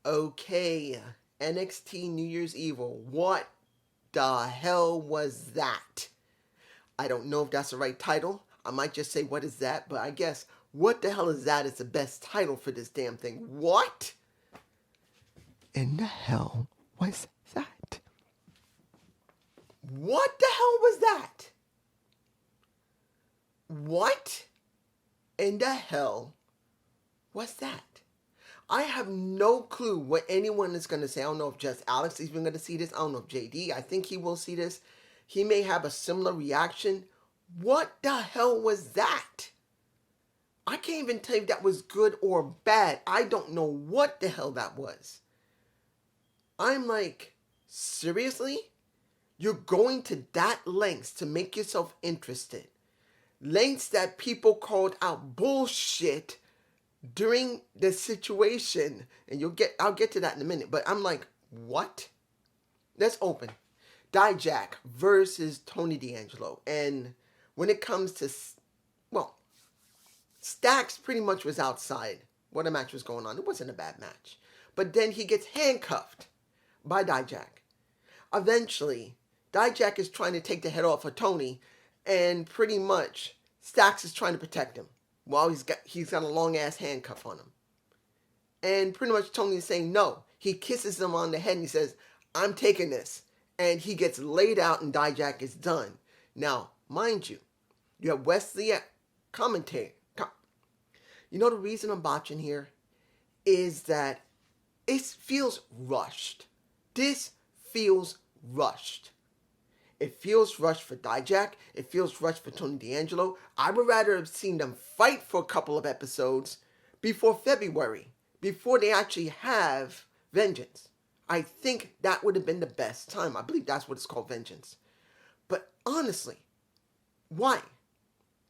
Okay, NXT New Year's Evil. What the hell was that? I don't know if that's the right title. I might just say, what is that? But I guess, what the hell is that is the best title for this damn thing. What in the hell was that? What the hell was that? What in the hell was that? I have no clue what anyone is going to say. I don't know if just Alex is even going to see this. I don't know if JD, I think he will see this. He may have a similar reaction. What the hell was that? I can't even tell you if that was good or bad. I don't know what the hell that was. I'm like, seriously? You're going to that lengths to make yourself interested. Lengths that people called out bullshit during the situation, and I'll get to that in a minute, but I'm like, what? Let's open. Dijak versus Tony D'Angelo. And when it comes to, well, Stacks pretty much was outside what a match was going on. It wasn't a bad match. But then he gets handcuffed by Dijak. Eventually, Dijak is trying to take the head off of Tony, and pretty much Stacks is trying to protect him while he's got a long ass handcuff on him. And pretty much Tony is saying no. He kisses him on the head and he says, I'm taking this. And he gets laid out and Dijak is done. Now, mind you have Wesley at commentary. You know the reason I'm botching here is that it feels rushed. This feels rushed. It feels rushed for Dijak. It feels rushed for Tony D'Angelo. I would rather have seen them fight for a couple of episodes before February, before they actually have Vengeance. I think that would have been the best time. I believe that's what it's called, Vengeance. But honestly, why?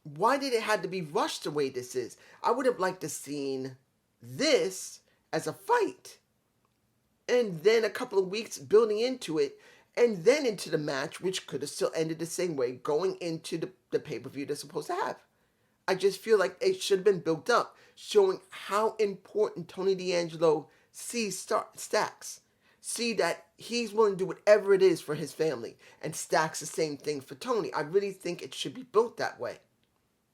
Why did it have to be rushed the way this is? I would have liked to seen this as a fight. And then a couple of weeks building into it, and then into the match, which could have still ended the same way, going into the pay-per-view they're supposed to have. I just feel like it should have been built up, showing how important Tony D'Angelo sees Stacks. See that he's willing to do whatever it is for his family. And Stacks the same thing for Tony. I really think it should be built that way.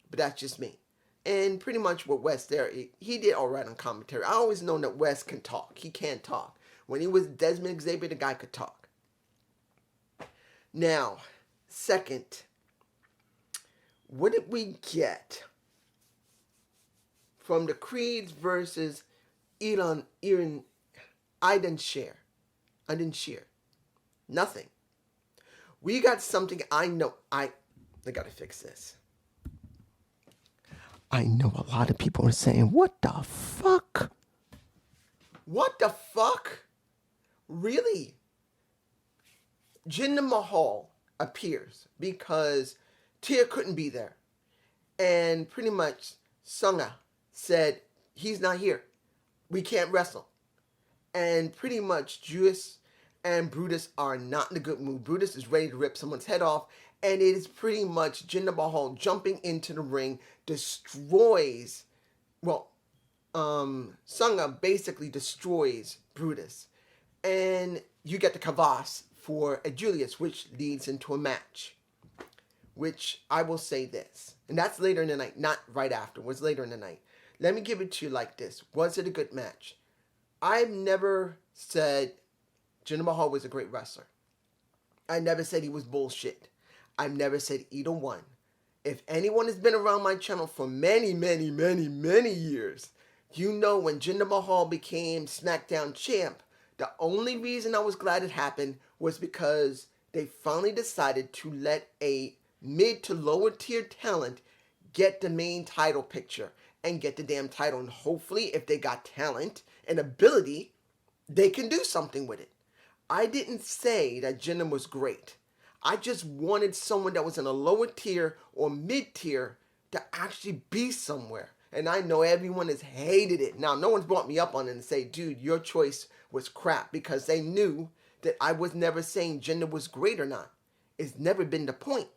But that's just me. And pretty much with Wes there, he did all right on commentary. I always known that Wes can talk. He can talk. When he was Desmond Xavier, the guy could talk. Now, second, what did we get from the Creeds versus Iron Shear? Nothing. We got something I know. I gotta fix this. I know a lot of people are saying, what the fuck? What the fuck? Really? Jinder Mahal appears because Tia couldn't be there. And pretty much Sunga said, he's not here. We can't wrestle. And pretty much Judas and Brutus are not in a good mood. Brutus is ready to rip someone's head off. And it is pretty much Jinder Mahal jumping into the ring, destroys, Sunga basically destroys Brutus. And you get the kvass for a Julius, which leads into a match. Which I will say this, and that's later in the night, not right after, was later in the night. Let me give it to you like this. Was it a good match? I've never said Jinder Mahal was a great wrestler. I never said he was bullshit. I've never said either one. If anyone has been around my channel for many, many, many, many years, you know when Jinder Mahal became SmackDown champ, the only reason I was glad it happened was because they finally decided to let a mid to lower tier talent get the main title picture and get the damn title. And hopefully, if they got talent and ability, they can do something with it. I didn't say that Jinder was great. I just wanted someone that was in a lower tier or mid tier to actually be somewhere. And I know everyone has hated it. Now, no one's brought me up on it and say, dude, your choice was crap, because they knew that I was never saying Jinder was great or not. It's never been the point.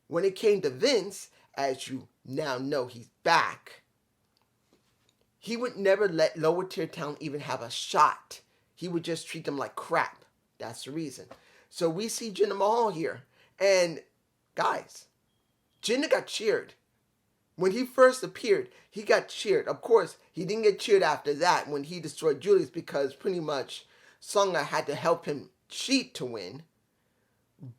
When it came to Vince, as you now know, he's back. he would never let lower tier talent even have a shot. He would just treat them like crap. That's the reason. So we see Jinder Mahal here. And guys, Jinder got cheered. When he first appeared, he got cheered. Of course, he didn't get cheered after that when he destroyed Julius because pretty much Songa had to help him cheat to win.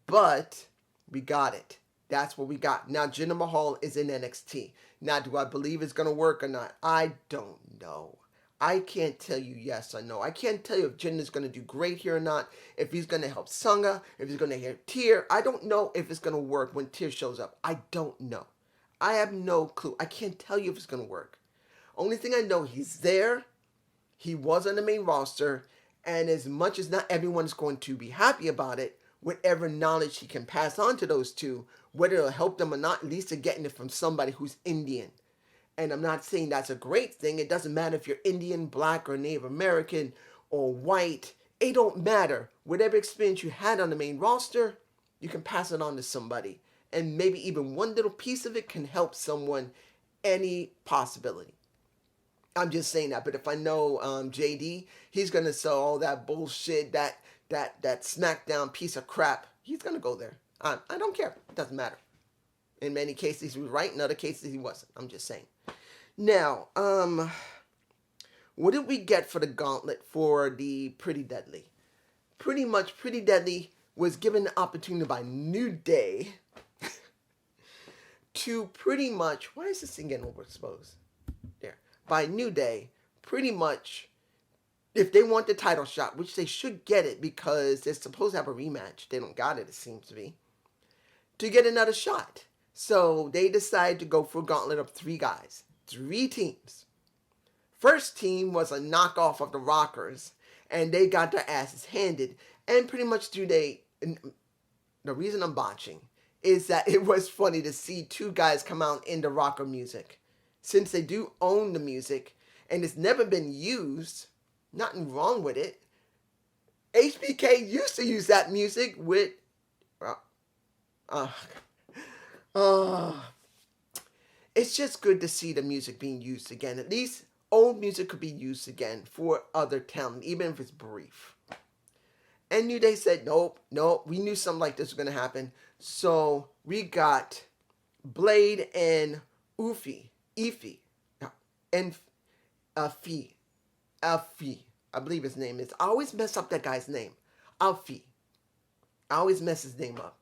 But we got it. That's what we got. Now, Jinder Mahal is in NXT. Now, do I believe it's going to work or not? I don't know. I can't tell you yes or no. I can't tell you if Jinder's going to do great here or not, if he's going to help Songa, if he's going to help Tyr. I don't know if it's going to work when Tyr shows up. I don't know. I have no clue. I can't tell you if it's going to work. Only thing I know, he's there. He was on the main roster. And as much as not everyone is going to be happy about it, whatever knowledge he can pass on to those two, whether it'll help them or not, at least they're getting it from somebody who's Indian. And I'm not saying that's a great thing. It doesn't matter if you're Indian, black, or Native American, or white. It don't matter. Whatever experience you had on the main roster, you can pass it on to somebody. And maybe even one little piece of it can help someone, any possibility. I'm just saying that. But if I know JD, he's going to sell all that bullshit, that SmackDown piece of crap. He's going to go there. I don't care. It doesn't matter. In many cases, he was right. In other cases, he wasn't. I'm just saying. Now, what did we get for the gauntlet for the Pretty Deadly? Pretty much, Pretty Deadly was given the opportunity by New Day to pretty much, why is this thing getting overexposed? There. By New Day, pretty much, if they want the title shot, which they should get it because they're supposed to have a rematch. They don't got it, it seems to be. To get another shot. So they decided to go for a gauntlet of 3 guys. 3 teams. First team was a knockoff of the Rockers. And they got their asses handed. And pretty much the reason I'm botching is that it was funny to see 2 guys come out in the rocker music. Since they do own the music, and it's never been used, nothing wrong with it. HBK used to use that music with... it's just good to see the music being used again. At least old music could be used again for other talent, even if it's brief. And New Day said, nope, we knew something like this was going to happen. So we got Blade and Ify, and Alfie. I believe his name is. I always mess up that guy's name. Alfie. I always mess his name up.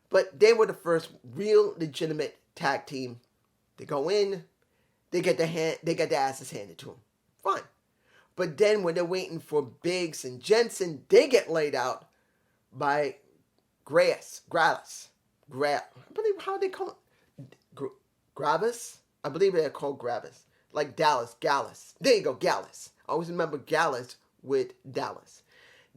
But they were the first real legitimate tag team. They go in, they get their asses handed to them. Fine. But then when they're waiting for Biggs and Jensen, they get laid out by Gravis. I believe how they call it. Gravis? I believe they're called Gravis. Like Gallus. There you go, Gallus. I always remember Gallus with Dallas.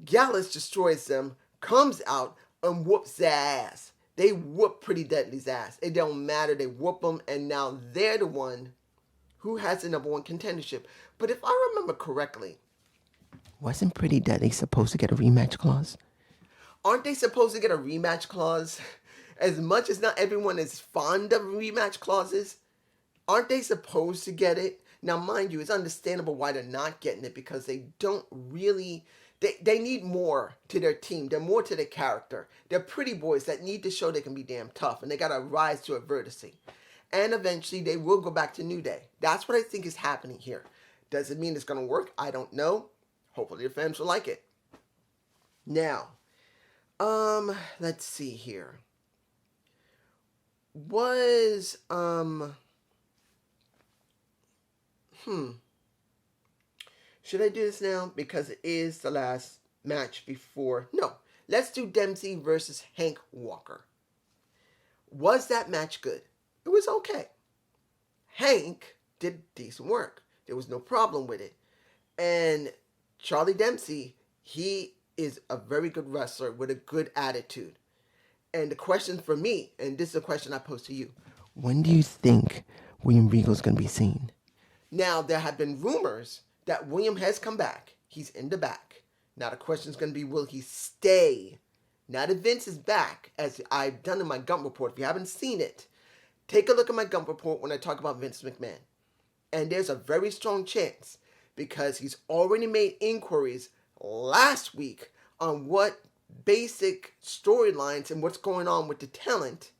Gallus destroys them, comes out, and whoops their ass. They whoop Pretty Deadly's ass. It don't matter. They whoop them, and now they're the one who has the number 1 contendership. But if I remember correctly, wasn't Pretty Deadly supposed to get a rematch clause? Aren't they supposed to get a rematch clause? As much as not everyone is fond of rematch clauses, aren't they supposed to get it? Now, mind you, it's understandable why they're not getting it because they don't really... They need more to their team. They're more to their character. They're pretty boys that need to show they can be damn tough, and they got to rise to adversity. And eventually, they will go back to New Day. That's what I think is happening here. Does it mean it's going to work? I don't know. Hopefully, the fans will like it. Now, let's see here. Should I do this now? Because it is the last match before... No. Let's do Dempsey versus Hank Walker. Was that match good? It was okay. Hank did decent work. There was no problem with it. And Charlie Dempsey, he is a very good wrestler with a good attitude. And the question for me, and this is a question I pose to you. When do you think William Regal's going to be seen? Now, there have been rumors that William has come back. He's in the back. Now, the question is going to be, will he stay? Now that Vince is back, as I've done in my Gump Report. If you haven't seen it, take a look at my Gump Report when I talk about Vince McMahon. And there's a very strong chance, because he's already made inquiries last week on what basic storylines and what's going on with the talent,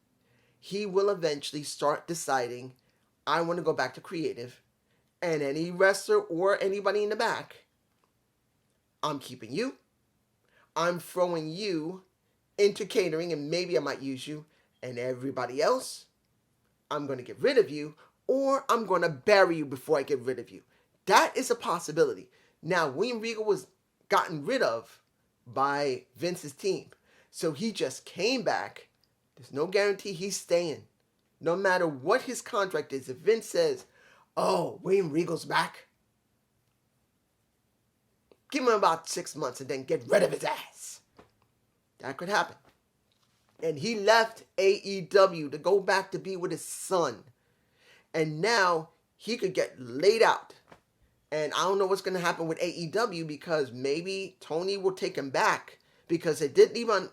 he will eventually start deciding, I want to go back to creative, and any wrestler or anybody in the back, I'm keeping you. I'm throwing you into catering, and maybe I might use you, and everybody else, I'm going to get rid of you, or I'm going to bury you before I get rid of you. That is a possibility. Now, William Regal was gotten rid of by Vince's team, so he just came back. There's no guarantee he's staying. No matter what his contract is, if Vince says, oh, William Regal's back, give him about 6 months and then get rid of his ass. That could happen. And he left AEW to go back to be with his son. And now he could get laid out. And I don't know what's going to happen with AEW, because maybe Tony will take him back, because they did leave on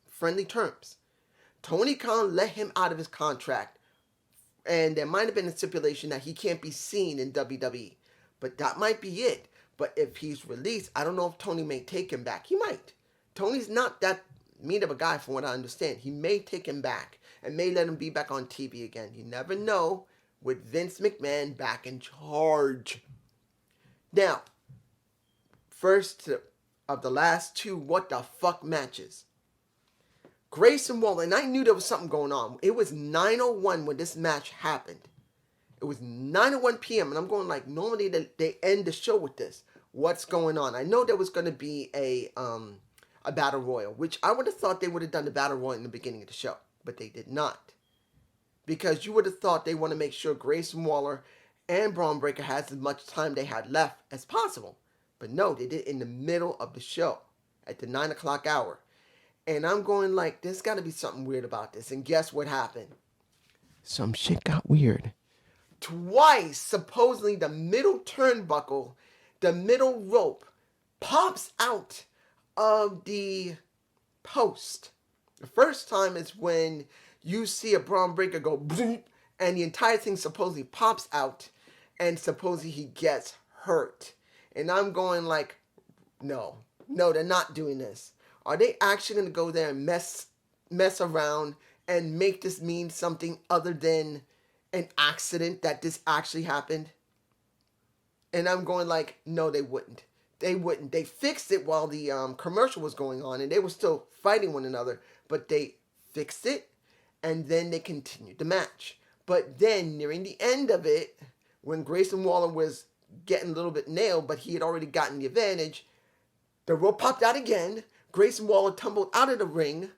friendly terms. Tony Khan let him out of his contract, and there might have been a stipulation that he can't be seen in WWE. But that might be it. But if he's released, I don't know if Tony may take him back. He might. Tony's not that mean of a guy, from what I understand. He may take him back and may let him be back on TV again. You never know with Vince McMahon back in charge. Now, first of the last two what the fuck matches. Grayson Waller, and I knew there was something going on. It was 9:01 when this match happened. It was 9:01 p.m. and I'm going like, normally they end the show with this. What's going on? I know there was going to be a battle royal, which I would have thought they would have done the battle royal in the beginning of the show, but they did not. Because you would have thought they want to make sure Grayson Waller and Braun Breaker has as much time they had left as possible. But no, they did it in the middle of the show at the 9 o'clock hour. And I'm going like, there's got to be something weird about this. And guess what happened? Some shit got weird. Twice, supposedly, the middle turnbuckle, the middle rope, pops out of the post. The first time is when you see a Braun Breaker go bloop, and the entire thing supposedly pops out, and supposedly he gets hurt. And I'm going like, no, they're not doing this. Are they actually going to go there and mess around and make this mean something other than an accident that this actually happened? And I'm going like, no, they wouldn't. They wouldn't. They fixed it while the commercial was going on, and they were still fighting one another, but they fixed it, and then they continued the match. But then, nearing the end of it, when Grayson Waller was getting a little bit nailed, but he had already gotten the advantage, the rope popped out again. Grayson Waller tumbled out of the ring,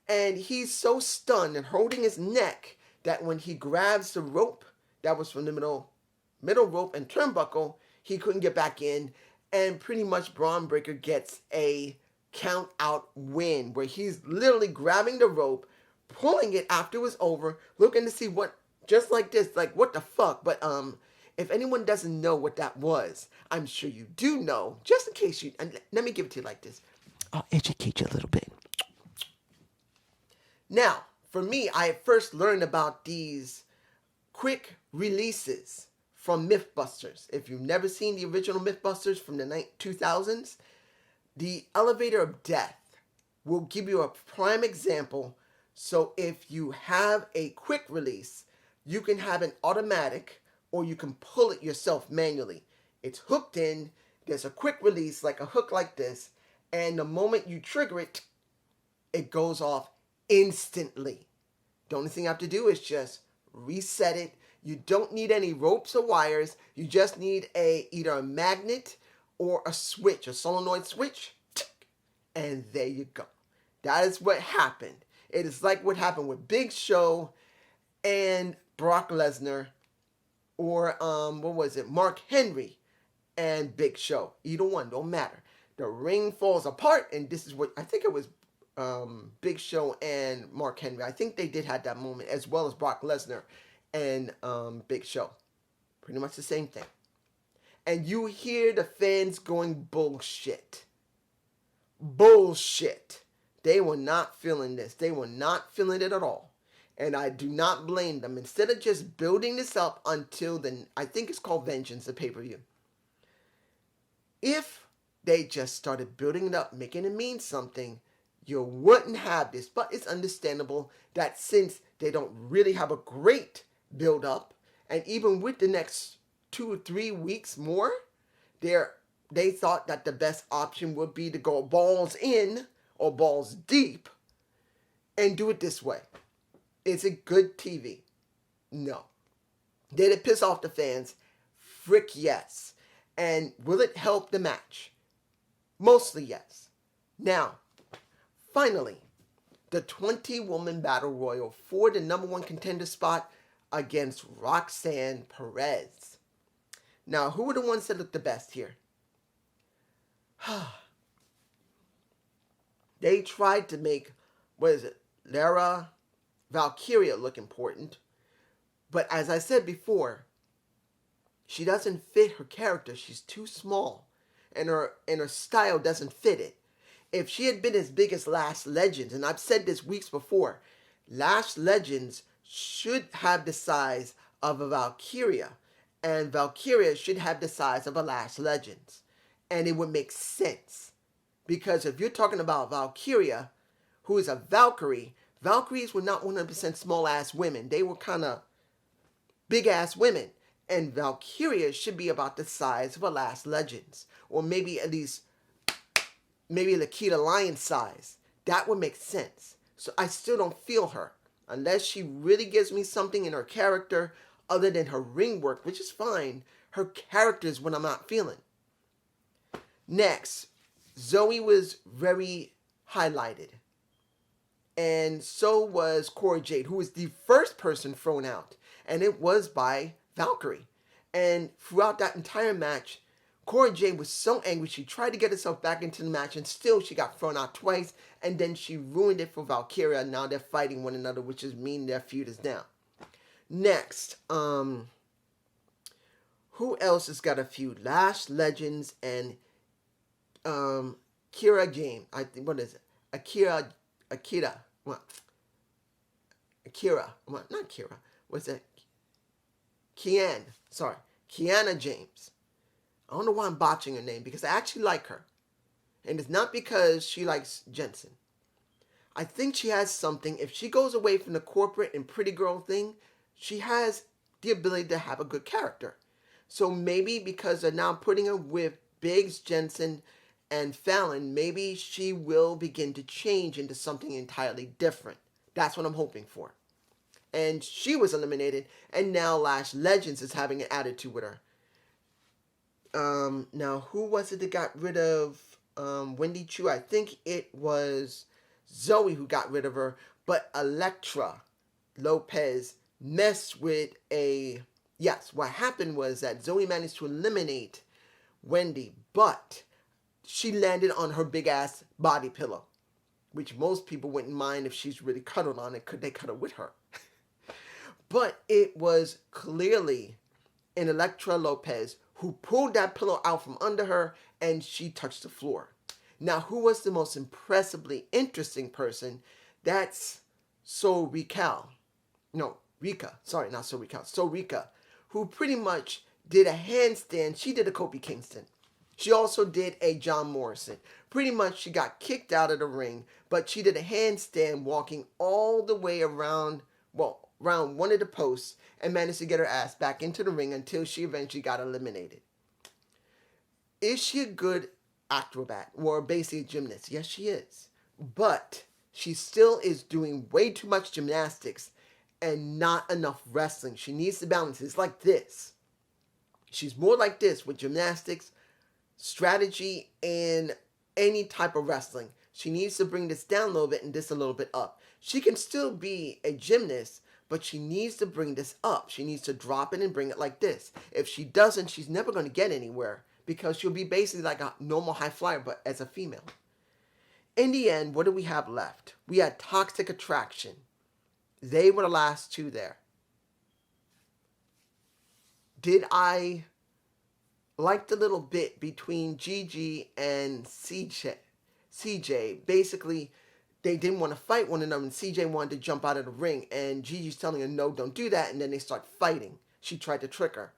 and he's so stunned and holding his neck that when he grabs the rope that was from the middle rope and turnbuckle, he couldn't get back in, and pretty much Braun Breaker gets a count out win, where he's literally grabbing the rope, pulling it after it was over, looking to see what, just like this, like what the fuck. But if anyone doesn't know what that was, I'm sure you do know, just in case you, and let me give it to you like this. I'll educate you a little bit. Now, for me, I first learned about these quick releases from Mythbusters. If you've never seen the original Mythbusters from the 2000s, the Elevator of Death will give you a prime example. So if you have a quick release, you can have an automatic, or you can pull it yourself manually. It's hooked in. There's a quick release, like a hook like this. And the moment you trigger it, it goes off instantly. The only thing you have to do is just reset it. You don't need any ropes or wires. You just need either a magnet or a switch, a solenoid switch. And there you go. That is what happened. It is like what happened with Big Show and Brock Lesnar, or Mark Henry and Big Show. Either one, don't matter. The ring falls apart, and this is what, I think it was Big Show and Mark Henry. I think they did have that moment, as well as Brock Lesnar and Big Show. Pretty much the same thing. And you hear the fans going bullshit. Bullshit. They were not feeling this. They were not feeling it at all. And I do not blame them. Instead of just building this up until I think it's called Vengeance, the pay-per-view. If they just started building it up, making it mean something, you wouldn't have this. But it's understandable that since they don't really have a great build up, and even with the next 2 or 3 weeks more, they thought that the best option would be to go balls in or balls deep and do it this way. Is it good TV? No. Did it piss off the fans? Frick yes. And will it help the match? Mostly yes. Now, finally, the 20-woman battle royal for the number 1 contender spot against Roxanne Perez. Now, who were the ones that looked the best here? They tried to make, Lara Valkyria look important. But as I said before, she doesn't fit her character. She's too small. And her style doesn't fit it. If she had been as big as Lash Legends, and I've said this weeks before, Lash Legends should have the size of a Valkyria. And Valkyria should have the size of a Lash Legends. And it would make sense. Because if you're talking about Valkyria, who is a Valkyrie, Valkyries were not 100% small-ass women. They were kind of big-ass women. And Valkyria should be about the size of a Lash Legends. Or maybe at least, maybe Lakita Lion size. That would make sense. So I still don't feel her. Unless she really gives me something in her character other than her ring work, which is fine. Her character is what I'm not feeling. Next, Zoe was very highlighted. And so was Cora Jade, who was the first person thrown out. And it was by Valkyrie. And throughout that entire match, Cora Jade was so angry. She tried to get herself back into the match, and still she got thrown out twice. And then she ruined it for Valkyria. Now they're fighting one another, which is mean their feud is down. Next, who else has got a feud? Lash Legends and Kira James. I think, what is it? Akira. What? Akira. What? Not Kira. What's that? Kiana James. I don't know why I'm botching her name, because I actually like her. And it's not because she likes Jensen. I think she has something. If she goes away from the corporate and pretty girl thing, she has the ability to have a good character. So maybe because they're now putting her with Biggs, Jensen, and Fallon, maybe she will begin to change into something entirely different. That's what I'm hoping for. And she was eliminated, and now Lash Legends is having an attitude with her. Now, who was it that got rid of Wendy Chu? I think it was Zoe who got rid of her, but Elektra Lopez messed with Yes, what happened was that Zoe managed to eliminate Wendy, but she landed on her big-ass body pillow, which most people wouldn't mind if she's really cuddled on it. Could they cuddle with her? But it was clearly an Elektra Lopez who pulled that pillow out from under her, and she touched the floor. Now, who was the most impressively interesting person? That's Rika. Sorry, not Rika, who pretty much did a handstand. She did a Kofi Kingston. She also did a John Morrison. Pretty much she got kicked out of the ring, but she did a handstand walking all the way around one of the posts and managed to get her ass back into the ring until she eventually got eliminated. Is she a good acrobat or basically a gymnast? Yes, she is. But she still is doing way too much gymnastics and not enough wrestling. She needs to balance. It's like this. She's more like this with gymnastics, strategy, and any type of wrestling. She needs to bring this down a little bit and this a little bit up. She can still be a gymnast, but she needs to bring this up. She needs to drop it and bring it like this. If she doesn't, she's never going to get anywhere because she'll be basically like a normal high flyer, but as a female. In the end, what do we have left? We had Toxic Attraction. They were the last two there. Did I like the little bit between Gigi and CJ? Basically, they didn't want to fight one another, and CJ wanted to jump out of the ring, and Gigi's telling her, no, don't do that, and then they start fighting. She tried to trick her.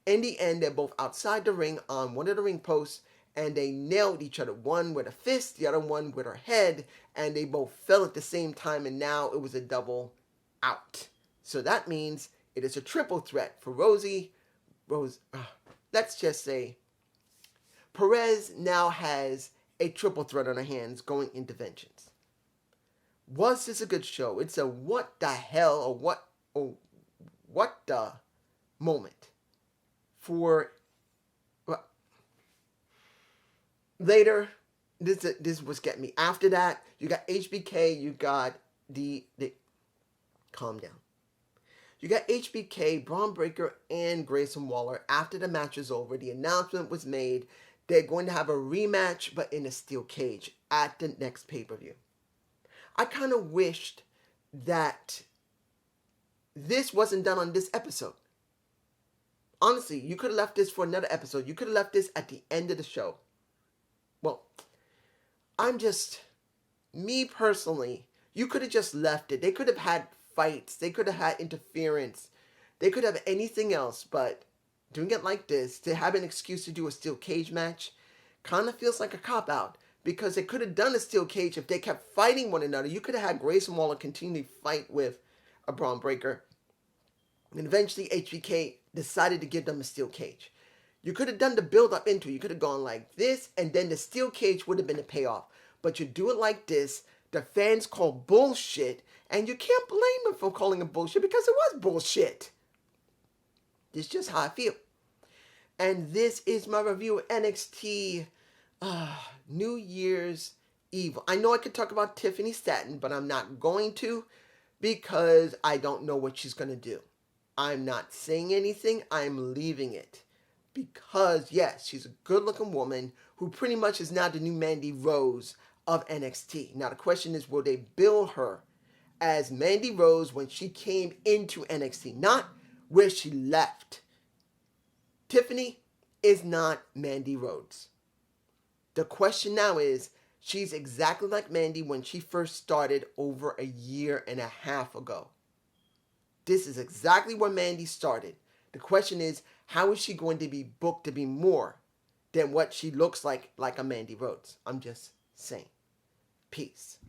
In the end, they're both outside the ring on one of the ring posts, and they nailed each other, one with a fist, the other one with her head, and they both fell at the same time, and now it was a double out. So that means it is a triple threat for let's just say Perez now has a triple threat on her hands going into Vengeance. Was this a good show? It's a what the hell or what the moment for later. This was getting me. After that, you got HBK, you got the calm down. You got HBK, Braun Breaker, and Grayson Waller. After the match was over, the announcement was made. They're going to have a rematch, but in a steel cage at the next pay-per-view. I kind of wished that this wasn't done on this episode. Honestly, you could have left this for another episode. You could have left this at the end of the show. Well, me personally, you could have just left it. They could have had fights. They could have had interference. They could have anything else, but doing it like this, to have an excuse to do a steel cage match, kind of feels like a cop-out. Because they could have done a steel cage if they kept fighting one another. You could have had Grayson Waller continue to fight with a Braun Breaker. And eventually HBK decided to give them a steel cage. You could have done the build-up into it. You could have gone like this, and then the steel cage would have been the payoff. But you do it like this, the fans call bullshit, and you can't blame them for calling it bullshit because it was bullshit. This is just how I feel. And this is my review of NXT New Year's Eve. I know I could talk about Tiffany Stratton, but I'm not going to because I don't know what she's going to do. I'm not saying anything. I'm leaving it. Because, yes, she's a good-looking woman who pretty much is now the new Mandy Rose of NXT. Now, the question is, will they bill her as Mandy Rose when she came into NXT? Not where she left. Tiffany is not Mandy Rose. The question now is, she's exactly like Mandy when she first started over a year and a half ago. This is exactly where Mandy started. The question is, how is she going to be booked to be more than what she looks like a Mandy Rhodes? I'm just saying. Peace.